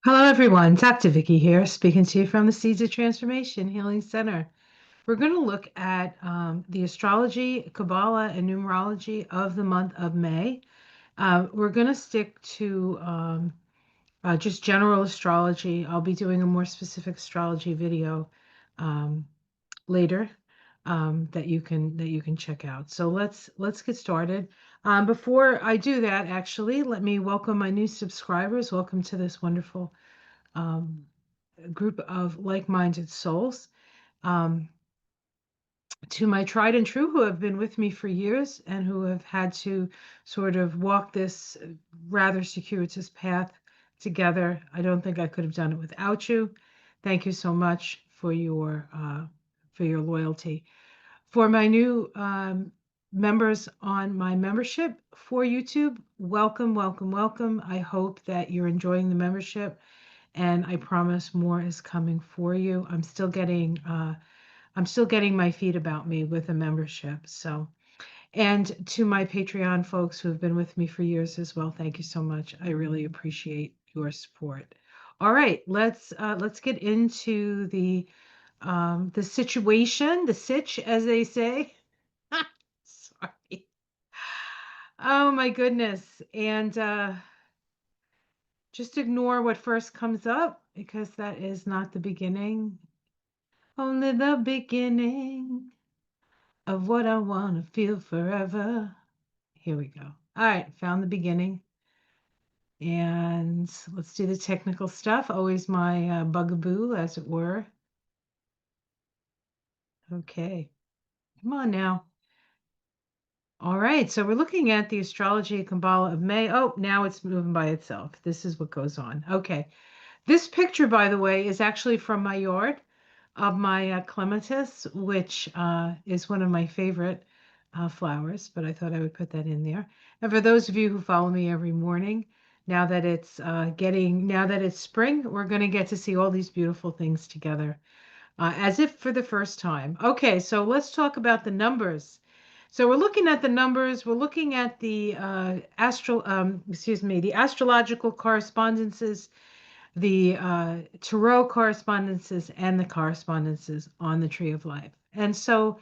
Hello, everyone. Dr. Vicky here, speaking to you from the Seeds of Transformation Healing Center. We're going to look at the astrology, Kabbalah, and numerology of the month of May. We're going to stick to just general astrology. I'll be doing a more specific astrology video um, later that you can check out. So let's get started. Before I do that, actually, let me welcome my new subscribers. Welcome to this wonderful um, group of like-minded souls. Um, to my tried and true who have been with me for years and who have had to sort of walk this rather circuitous path together. I don't think I could have done it without you. Thank you so much for your loyalty. For my new members on my membership for YouTube, welcome, welcome, welcome. I hope that you're enjoying the membership and I promise more is coming for you. I'm still getting my feet about me with a membership. So, and to my Patreon folks who have been with me for years as well, thank you so much. I really appreciate your support. All right, let's get into the situation, the sitch, as they say. Sorry. Oh my goodness. And just ignore what first comes up because that is not the beginning. Only the beginning of what I want to feel forever. Here we go. All right, found the beginning. And let's do the technical stuff. Always my bugaboo, as it were. Okay, come on now. All right, so we're looking at the astrology Kabbalah of May. Oh, now it's moving by itself. This is what goes on. Okay. This picture, by the way, is actually from my yard of my clematis, which is one of my favorite flowers, but I thought I would put that in there. And for those of you who follow me every morning, now that it's spring, we're going to get to see all these beautiful things together, as if for the first time. Okay, so let's talk about the numbers. So we're looking at the numbers. We're looking at the the astrological correspondences, the tarot correspondences, and the correspondences on the Tree of Life. And so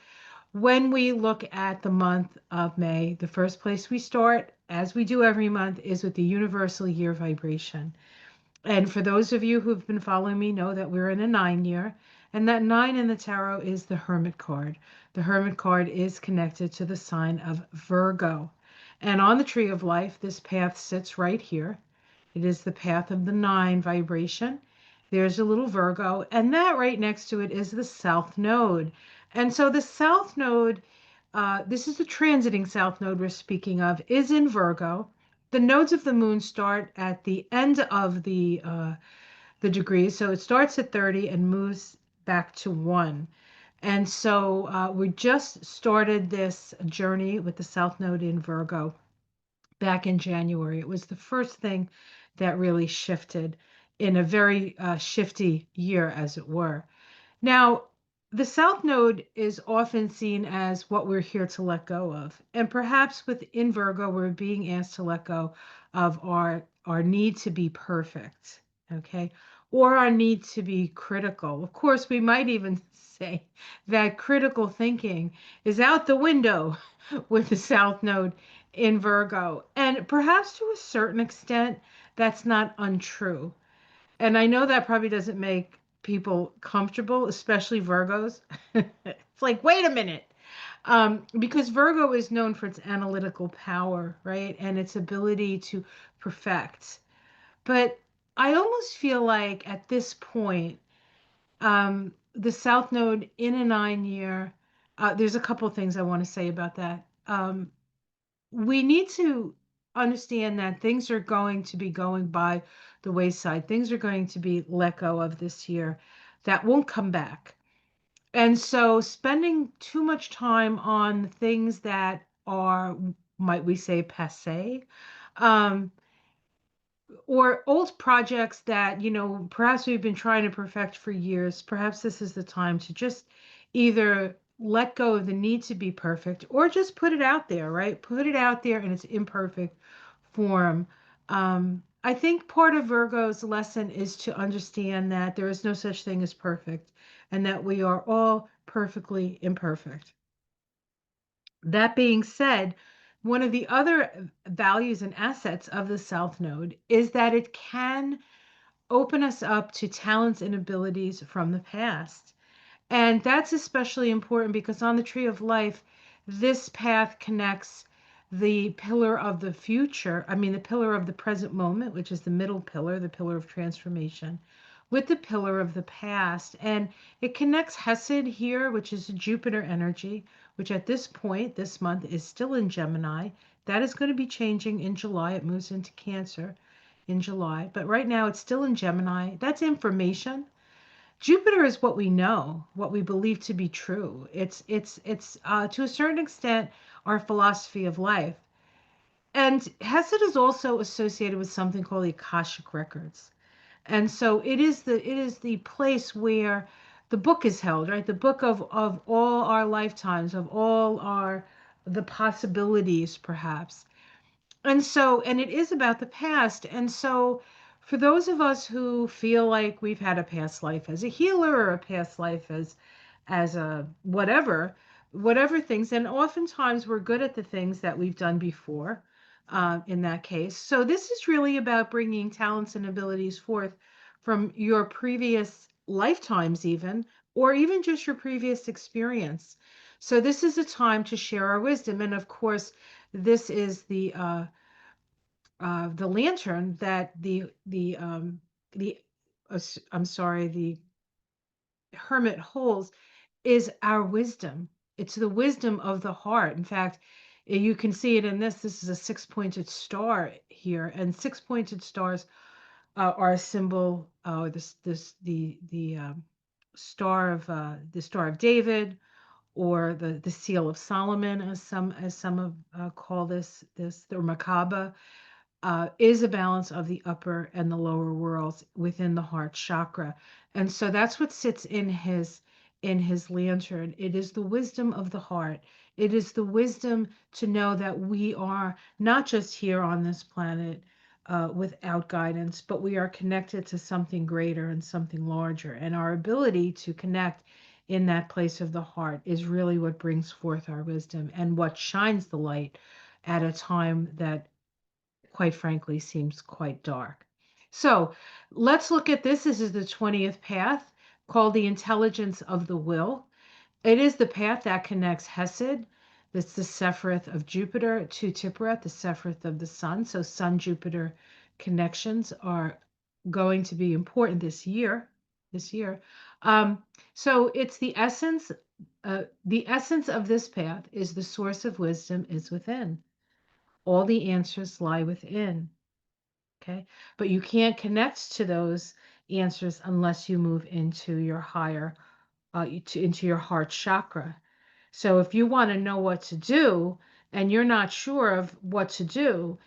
when we look at the month of May, the first place we start, as we do every month, is with the universal year vibration. And for those of you who've been following me know that we're in a 9 year, and that 9 in the tarot is the Hermit card. The Hermit card is connected to the sign of Virgo. And on the Tree of Life, this path sits right here. It is the path of the 9 vibration. There's a little Virgo, and that right next to it is the South Node. And so the South Node, this is the transiting South Node we're speaking of, is in Virgo. The nodes of the moon start at the end of the degrees, so it starts at 30 and moves back to 1. And so we just started this journey with the South Node in Virgo back in January. It was the first thing that really shifted in a very shifty year, as it were. Now, the South Node is often seen as what we're here to let go of. And perhaps within Virgo, we're being asked to let go of our need to be perfect, okay? Or our need to be critical. Of course, we might even say that critical thinking is out the window with the South Node in Virgo. And perhaps to a certain extent, that's not untrue. And I know that probably doesn't make people comfortable, especially Virgos. It's like, wait a minute. Because Virgo is known for its analytical power, right? And its ability to perfect. But I almost feel like at this point, the South Node in a 9 year, there's a couple of things I want to say about that. We need to understand that things are going to be going by the wayside. Things are going to be let go of this year that won't come back. And so spending too much time on things that are, might we say, passe, um, or old projects that, perhaps we've been trying to perfect for years, perhaps this is the time to just either let go of the need to be perfect or just put it out there, right? Put it out there in its imperfect form. I think part of Virgo's lesson is to understand that there is no such thing as perfect and that we are all perfectly imperfect. That being said, one of the other values and assets of the South Node is that it can open us up to talents and abilities from the past. And that's especially important because on the Tree of Life, this path connects the pillar of the future, I mean, the pillar of the present moment, which is the middle pillar, the pillar of transformation, with the pillar of the past. And it connects Hesed here, which is Jupiter energy, which at this point, this month, is still in Gemini. That is going to be changing in July. It moves into Cancer in July. But right now, it's still in Gemini. That's information. Jupiter is what we know, what we believe to be true. It's to a certain extent our philosophy of life. And Hesed is also associated with something called the Akashic records. And so it is the place where the book is held, right? The book of all our lifetimes, of all our the possibilities perhaps. And so, and it is about the past. And so, for those of us who feel like we've had a past life as a healer or a past life as a whatever things, and oftentimes we're good at the things that we've done before, in that case. So this is really about bringing talents and abilities forth from your previous lifetimes, or even just your previous experience. So this is a time to share our wisdom, and of course, this is the lantern that the I'm sorry, the hermit holds is our wisdom. It's the wisdom of the heart. In fact, you can see it in this. This is a six-pointed star here, and six-pointed stars are a symbol. The the Star of David, or the Seal of Solomon, as some of call this the Merkaba, is a balance of the upper and the lower worlds within the heart chakra. And so that's what sits in his lantern. It is the wisdom of the heart. It is the wisdom to know that we are not just here on this planet without guidance, but we are connected to something greater and something larger. And our ability to connect in that place of the heart is really what brings forth our wisdom and what shines the light at a time that, quite frankly, seems quite dark. So let's look at this. This is the 20th path, called the intelligence of the will. It is the path that connects Hesed, that's the Sephiroth of Jupiter, to Tipperet, the Sephiroth of the Sun. So Sun Jupiter connections are going to be important this year. This year. So it's the essence. The essence of this path is the source of wisdom is within. All the answers lie within. Okay. But you can't connect to those answers unless you move into your higher, into your heart chakra. So if you want to know what to do and you're not sure of what to do,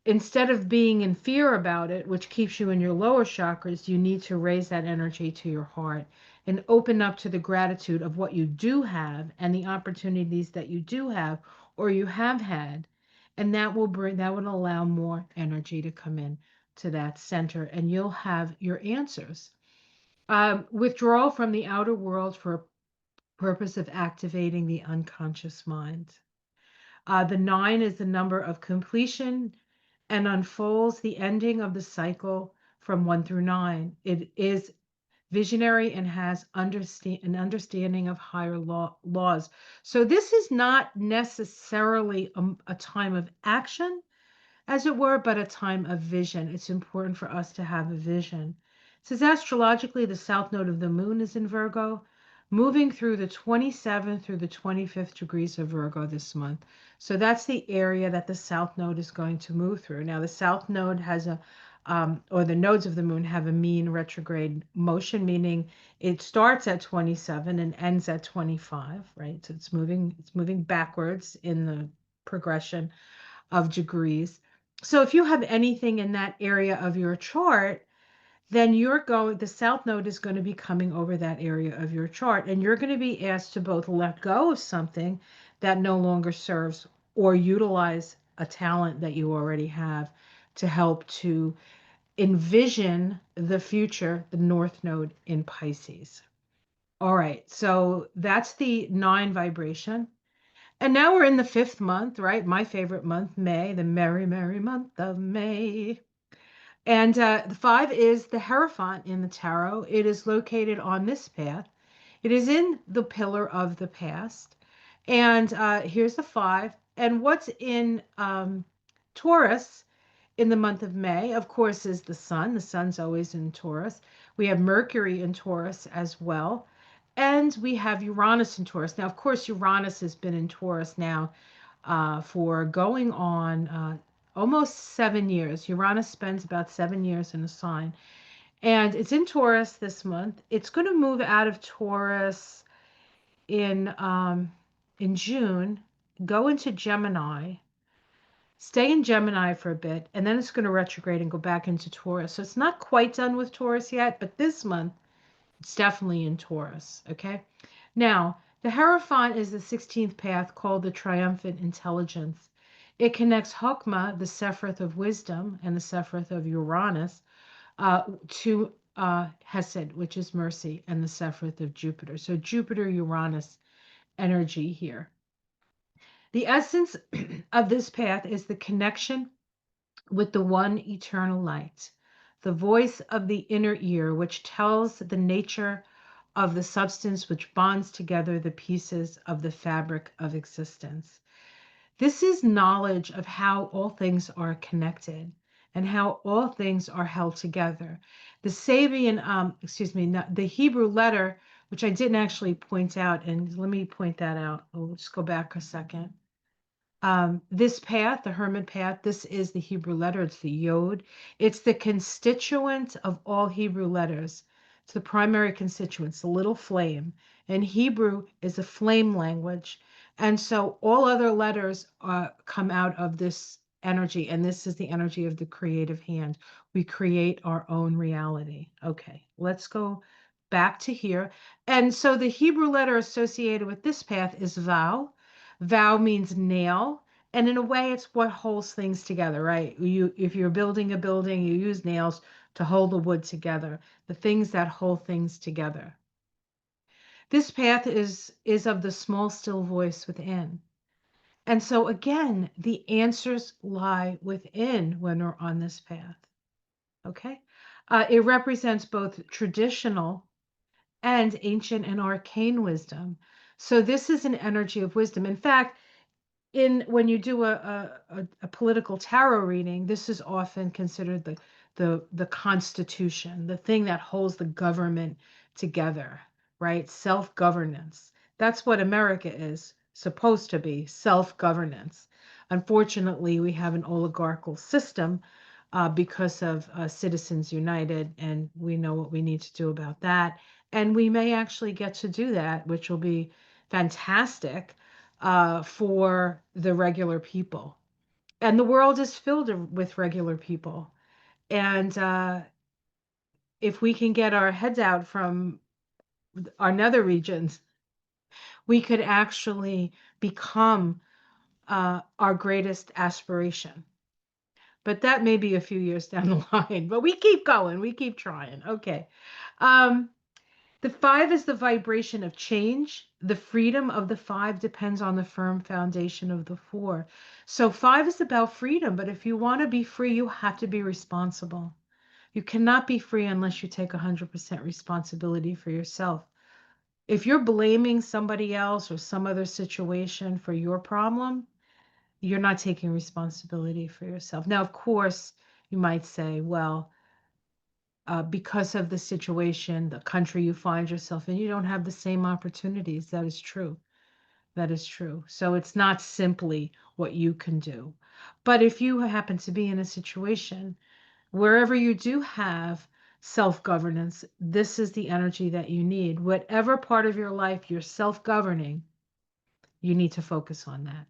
instead of being in fear about it, which keeps you in your lower chakras, you need to raise that energy to your heart and open up to the gratitude of what you do have and the opportunities that you do have or you have had. And that will allow more energy to come in to that center, and you'll have your answers. Withdrawal from the outer world for purpose of activating the unconscious mind. The nine is the number of completion and unfolds the ending of the cycle from 1 through 9. It is visionary and has an understanding of higher laws. So this is not necessarily a time of action, as it were, but a time of vision. It's important for us to have a vision. It says astrologically, the south node of the moon is in Virgo, moving through the 27th through the 25th degrees of Virgo this month. So that's the area that the south node is going to move through. Now, the south node has or the nodes of the moon have a mean retrograde motion, meaning it starts at 27 and ends at 25, right? So it's moving backwards in the progression of degrees. So if you have anything in that area of your chart, then the south node is going to be coming over that area of your chart, and you're going to be asked to both let go of something that no longer serves or utilize a talent that you already have to help to envision the future, the North Node in Pisces. All right, so that's the 9 vibration. And now we're in the 5th month, right? My favorite month, May, the merry, merry month of May. And the 5 is the Hierophant in the tarot. It is located on this path. It is in the pillar of the past. And here's the 5. And what's in Taurus in the month of May, of course, is the sun. The sun's always in Taurus. We have Mercury in Taurus as well. And we have Uranus in Taurus. Now, of course, Uranus has been in Taurus now for going on almost 7 years. Uranus spends about 7 years in a sign. And it's in Taurus this month. It's going to move out of Taurus in June, go into Gemini, stay in Gemini for a bit, and then it's going to retrograde and go back into Taurus. So it's not quite done with Taurus yet, but this month it's definitely in Taurus. Okay. Now, the Hierophant is the 16th path called the Triumphant Intelligence. It connects Chokmah, the Sephiroth of wisdom, and the Sephiroth of Uranus, to Hesed, which is mercy, and the Sephiroth of Jupiter. So Jupiter-Uranus energy here. The essence of this path is the connection with the one eternal light, the voice of the inner ear, which tells the nature of the substance which bonds together the pieces of the fabric of existence. This is knowledge of how all things are connected and how all things are held together. The Sabian, the Hebrew letter, which I didn't actually point out, and let me point that out. We'll just go back a second. This path, the Hermit path, this is the Hebrew letter. It's the Yod. It's the constituent of all Hebrew letters. It's the primary constituent, the little flame. And Hebrew is a flame language. And so all other letters come out of this energy. And this is the energy of the creative hand. We create our own reality. Okay, let's go back to here. And so the Hebrew letter associated with this path is Vav. Vow means nail, and in a way, it's what holds things together, right? If you're building a building, you use nails to hold the wood together, the things that hold things together. This path is of the small, still voice within. And so again, the answers lie within when we're on this path. Okay? It represents both traditional and ancient and arcane wisdom. So this is an energy of wisdom. In fact, when you do a political tarot reading, this is often considered the constitution, the thing that holds the government together, right? Self-governance. That's what America is supposed to be, self-governance. Unfortunately, we have an oligarchical system because of Citizens United, and we know what we need to do about that. And we may actually get to do that, which will be fantastic for the regular people. And the world is filled with regular people. And if we can get our heads out from our nether regions, we could actually become our greatest aspiration. But that may be a few years down the line. But we keep going. We keep trying. Okay. The 5 is the vibration of change. The freedom of the 5 depends on the firm foundation of the 4. So 5 is about freedom, but if you want to be free, you have to be responsible. You cannot be free unless you take 100% responsibility for yourself. If you're blaming somebody else or some other situation for your problem, you're not taking responsibility for yourself. Now, of course, you might say, well, because of the situation, the country you find yourself in, you don't have the same opportunities. That is true. That is true. So it's not simply what you can do. But if you happen to be in a situation wherever you do have self-governance, this is the energy that you need. Whatever part of your life you're self-governing, you need to focus on that.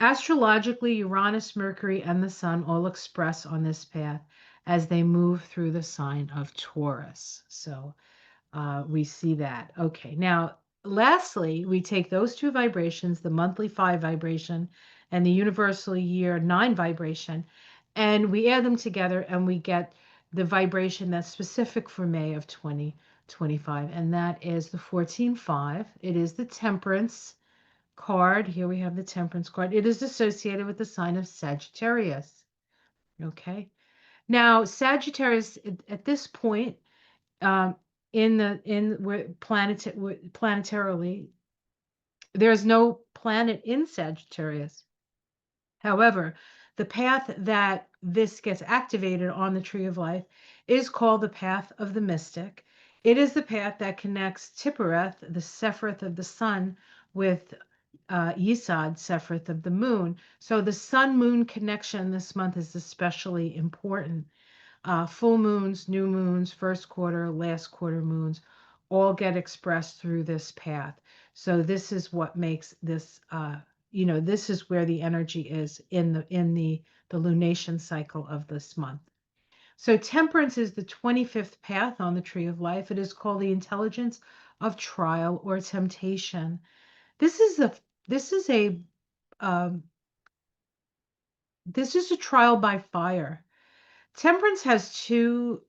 Astrologically, Uranus, Mercury, and the Sun all express on this path as they move through the sign of Taurus. So we see that. Okay, now lastly, we take those 2 vibrations, the monthly 5 vibration and the universal year 9 vibration, And we add them together and we get the vibration that's specific for May of 2025. And that is the 14-5. It is the Temperance card. Here we have the Temperance card. It is associated with the sign of Sagittarius. Okay. Now, Sagittarius at this point, um, planetarily, there's no planet in Sagittarius. However, the path that this gets activated on the Tree of Life is called the Path of the Mystic. It is the path that connects Tippereth, the Sephiroth of the sun, with Yesod, Sephiroth of the moon. So the sun-moon connection this month is especially important. Full moons, new moons, first quarter, last quarter moons, all get expressed through this path. So this is what makes this, this is where the energy is in the lunation cycle of this month. So Temperance is the 25th path on the Tree of Life. It is called the intelligence of trial or temptation. This is a this is a um, this is a trial by fire. Temperance has two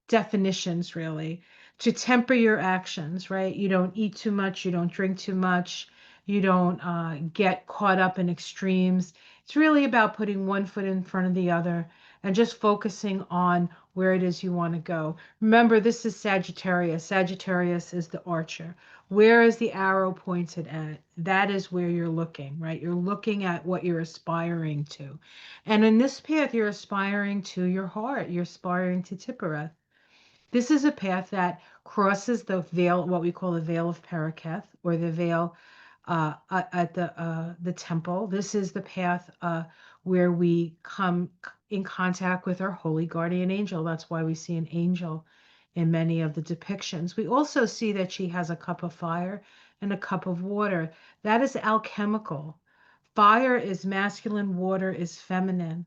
definitions really to temper your actions, right? You don't eat too much, you don't drink too much, you don't get caught up in extremes. It's really about putting one foot in front of the other and just focusing on where it is you want to go. Remember, this is Sagittarius. Sagittarius is the archer. Where is the arrow pointed at? That is where you're looking, right? You're looking at what you're aspiring to. And in this path, you're aspiring to your heart. You're aspiring to Tippereth. This is a path that crosses the veil, what we call the veil of Paraketh, or the veil at the temple. This is the path where we come in contact with our holy guardian angel. That's why we see an angel in many of the depictions. We also see that she has a cup of fire and a cup of water. That is alchemical. Fire is masculine, water is feminine.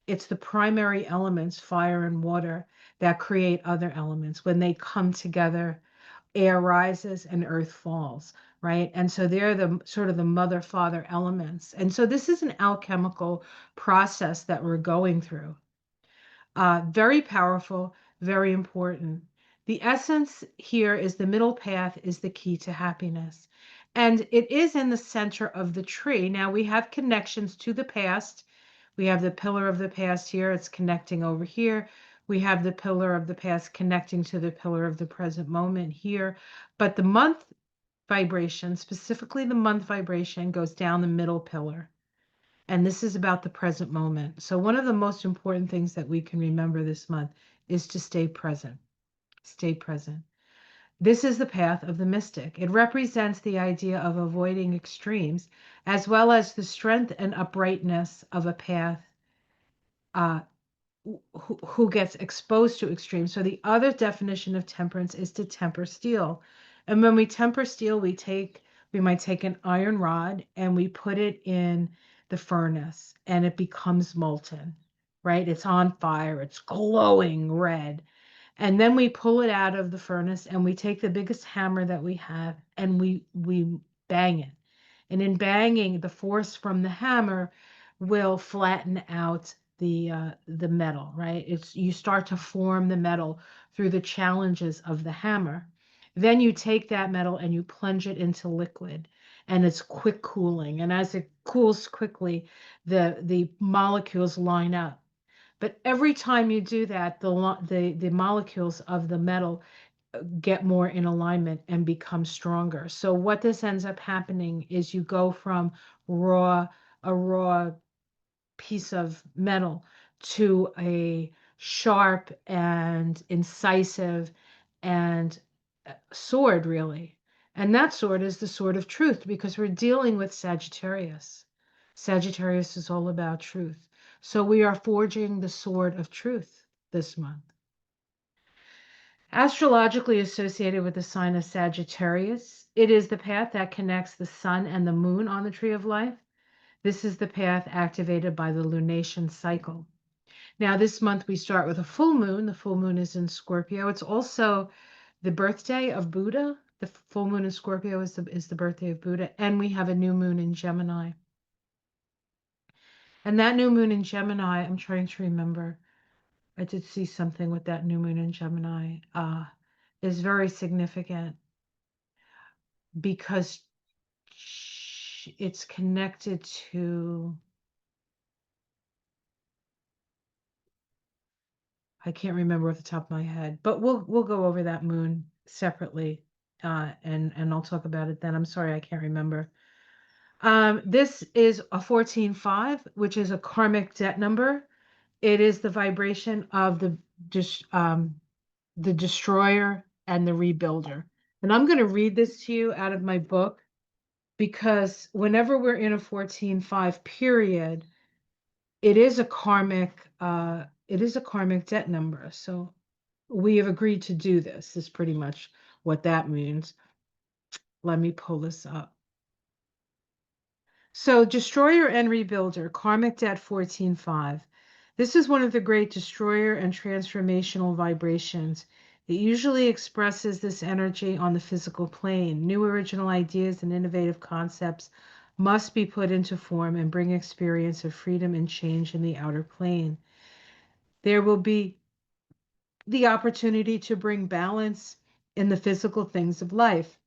It's the primary elements, fire and water, that create other elements. When they come together, air rises and earth falls, right? And so they're the sort of the mother father elements. And so this is an alchemical process that we're going through. Very powerful, very important. The essence here is the middle path is the key to happiness. And it is in the center of the tree. Now we have connections to the past. We have the pillar of the past here. It's connecting over here. We have the pillar of the past connecting to the pillar of the present moment here. But the month vibration, specifically the month vibration, goes down the middle pillar. And this is about the present moment. So one of the most important things that we can remember this month is to stay present. Stay present. This is the path of the mystic. It represents the idea of avoiding extremes, as well as the strength and uprightness of a path uh, who gets exposed to extremes. So the other definition of temperance is to temper steel. And when we temper steel, we might take an iron rod and we put it in the furnace and it becomes molten, right? It's on fire, it's glowing red. And then we pull it out of the furnace and we take the biggest hammer that we have and we bang it. And in banging, the force from the hammer will flatten out the metal, right? It's you start to form the metal through the challenges of the hammer. Then you take that metal and you plunge it into liquid, and it's quick cooling. And as it cools quickly, the molecules line up. But every time you do that, the molecules of the metal get more in alignment and become stronger. So what this ends up happening is you go from a raw piece of metal to a sharp and incisive and sword, really. And that sword is the sword of truth because we're dealing with Sagittarius. Sagittarius is all about truth. So we are forging the sword of truth this month. Astrologically associated with the sign of Sagittarius, it is the path that connects the sun and the moon on the tree of life. This is the path activated by the lunation cycle. Now, this month we start with a full moon. The full moon is in Scorpio. It's also the birthday of Buddha. The full moon in Scorpio is the birthday of Buddha. And we have a new moon in Gemini. And that new moon in Gemini, I'm trying to remember. I did see something with that new moon in Gemini, is very significant because it's connected to, I can't remember off the top of my head, but we'll go over that moon separately, and I'll talk about it then. I'm sorry, I can't remember. This is a 14-5, which is a karmic debt number. It is the vibration of the destroyer and the rebuilder. And I'm going to read this to you out of my book because whenever we're in a 14-5 period, it is a karmic debt number. So we have agreed to do this. Is pretty much what that means. Let me pull this up. So destroyer and rebuilder, karmic debt 14-5. This is one of the great destroyer and transformational vibrations. It usually expresses this energy on the physical plane. New original ideas and innovative concepts must be put into form and bring experience of freedom and change in the outer plane. There will be the opportunity to bring balance in the physical things of life.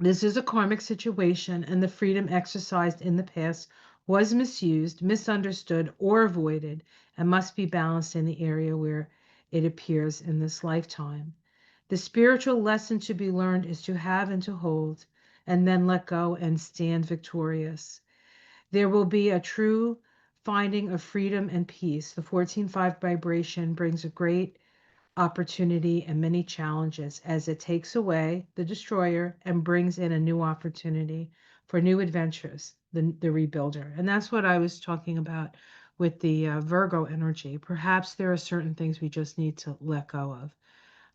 This is a karmic situation, and the freedom exercised in the past was misused, misunderstood, or avoided, and must be balanced in the area where it appears in this lifetime. The spiritual lesson to be learned is to have and to hold, and then let go and stand victorious. There will be a true finding of freedom and peace. The 14-5 vibration brings a great opportunity and many challenges as it takes away the destroyer and brings in a new opportunity for new adventures, the rebuilder. And that's what I was talking about with the Virgo energy. Perhaps there are certain things we just need to let go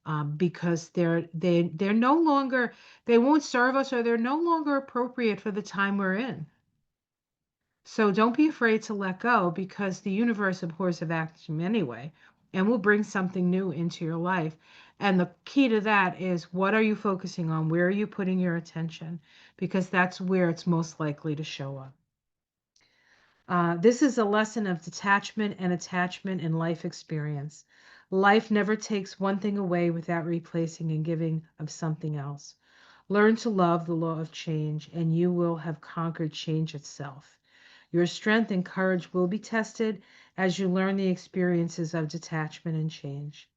of, because they're no longer, they won't serve us, or they're no longer appropriate for the time we're in. So don't be afraid to let go, because the universe abhors a vacuum anyway, and will bring something new into your life. And the key to that is, what are you focusing on? Where are you putting your attention? Because that's where it's most likely to show up. This is a lesson of detachment and attachment in life experience. Life never takes one thing away without replacing and giving of something else. Learn to love the law of change, and you will have conquered change itself. Your strength and courage will be tested as you learn the experiences of detachment and change.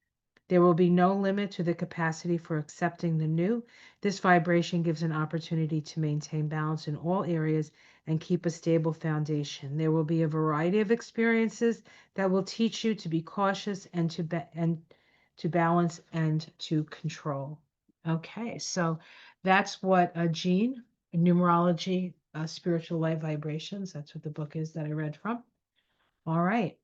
There will be no limit to the capacity for accepting the new. This vibration gives an opportunity to maintain balance in all areas and keep a stable foundation. There will be a variety of experiences that will teach you to be cautious and to balance and to control. Okay, so that's what Jean, Numerology, Spiritual Light Vibrations, that's what the book is that I read from. All right.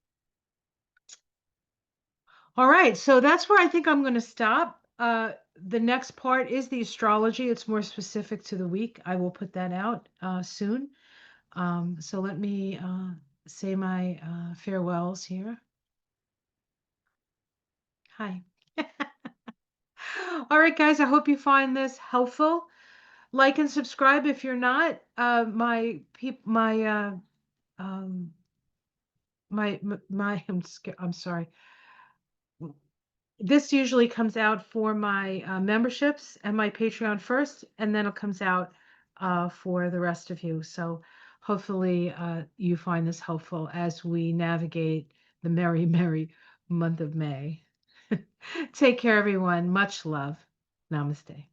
All right, so that's where I think I'm going to stop. The next part is the astrology. It's more specific to the week. I will put that out soon. So let me say my farewells here. Hi. All right, guys, I hope you find this helpful. Like and subscribe if you're not. Um, I'm sorry. This usually comes out for my memberships and my Patreon first, and then it comes out for the rest of you. So hopefully you find this helpful as we navigate the merry, merry month of May. Take care, everyone. Much love. Namaste.